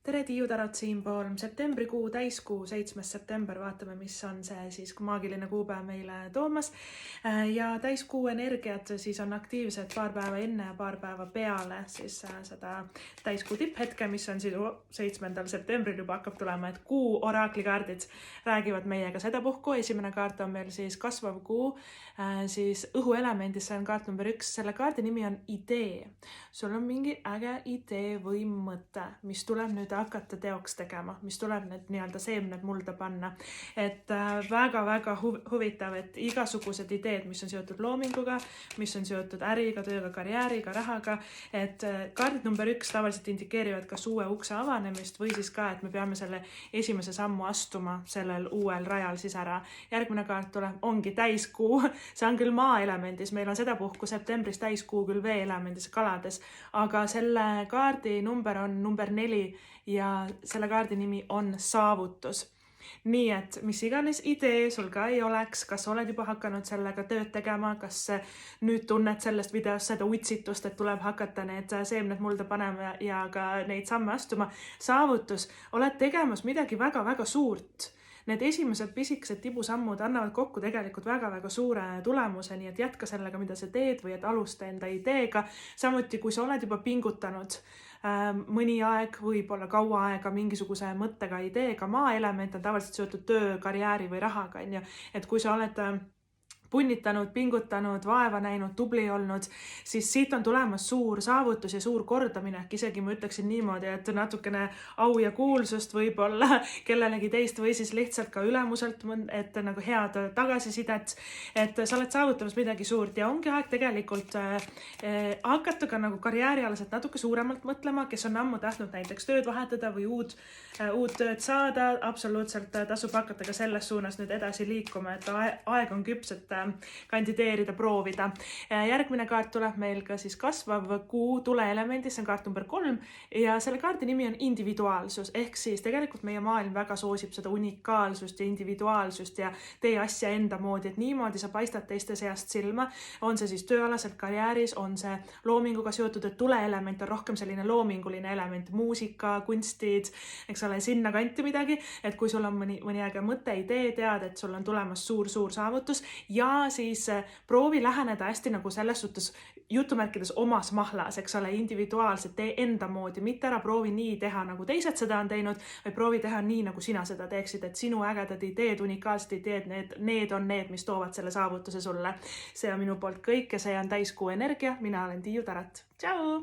Tere, Tiiutarad siinpool. Septembrikuu täiskuu, 7. september, vaatame, mis on see siis maagiline kuupäev meile toomas. Ja täiskuu energiat siis on aktiivsed paar päeva enne ja paar päeva peale siis seda täiskuu tipphetke, mis on siis 7. septembril juba hakkab tulema, et kuu oraaklikaardid räägivad meiega sedapuhku. Esimene kaart on meil siis kasvav kuu, siis õhuelemendis, see on kaart number 1. Selle kaardi nimi on idee. Sul on mingi äge idee või mõte, mis tuleb nüüd hakata teoks tegema, mis tuleb need nii-öelda seemned mulda panna. Et väga-väga huvitav, et igasugused ideed, mis on seotud loominguga, mis on seotud äriga, tööga, karjääriga, rahaga, et kaardid number 1 tavaliselt indikeerivad kas uue ukse avanemist või siis ka, et me peame selle esimese sammu astuma sellel uuel rajal siis ära. Järgmine kaart tuleb, ongi täiskuu, see on küll maa-elemendis, meil on sedapuhku septembris täiskuu küll vee-elemendis kalades, aga selle kaardi number on number 4 ja selle kaardi nimi on saavutus. Nii et mis iganes idee sul ka ei oleks, kas oled juba hakanud sellega tööd tegema, kas nüüd tunned sellest videost seda utsitust, et tuleb hakata need seemned mulda panema ja ka neid samme astuma. Saavutus, oled tegemas midagi väga-väga suurt. Need esimesed pisikesed tibusammud annavad kokku tegelikult väga-väga suure tulemuse, nii et jätka sellega, mida sa teed või et alusta enda ideega. Samuti, kui sa oled juba pingutanud mõni aeg, võib-olla kaua aega mingisuguse mõttega, ideega, maa-element on tavaliselt seotud töö, karjääri või rahaga, et kui sa oled punnitanud, pingutanud, vaeva näinud, tubli olnud, siis siit on tulemas suur saavutus ja suur kordamine. Isegi ma ütleksin niimoodi, et natukene au ja kuulsust võib-olla kellelegi teist või siis lihtsalt ka ülemuselt, et nagu head tagasisidet, et sa oled saavutamas midagi suurt ja ongi aeg tegelikult hakata ka nagu karjäärialaselt natuke suuremalt mõtlema, kes on ammu tahtnud näiteks tööd vahetada või uut tööd saada, absoluutselt tasub hakata ka selles suunas nüüd edasi liikuma, et aeg on küps, et kandideerida, proovida. Järgmine kaart tuleb meil ka siis kasvav kuu tuleelemendis, see on kaart number 3 ja selle kaardi nimi on individuaalsus, ehk siis tegelikult meie maailm väga soosib seda unikaalsust ja individuaalsust ja tee asja enda moodi, et niimoodi sa paistad teiste seast silma, on see siis tööalaselt karjääris, on see loominguga seotud, et tuleelement on rohkem selline loominguline element, muusika, kunstid, eks ole, sinna kanti midagi, et kui sul on mõni äge mõte, idee, tead, et sul on tulemas suur saavutus ja siis proovi läheneda hästi nagu selles suhtes jutumärkides omas mahlas, eks ole, individuaalselt, tee enda moodi, mitte ära proovi nii teha, nagu teised seda on teinud, või proovi teha nii, nagu sina seda teeksid, et sinu ägedad ideed, unikaalsed ideed, need on need, mis toovad selle saavutuse sulle. See on minu poolt kõik ja see on täiskuu energia. Mina olen Tiiu Tarat. Tšau!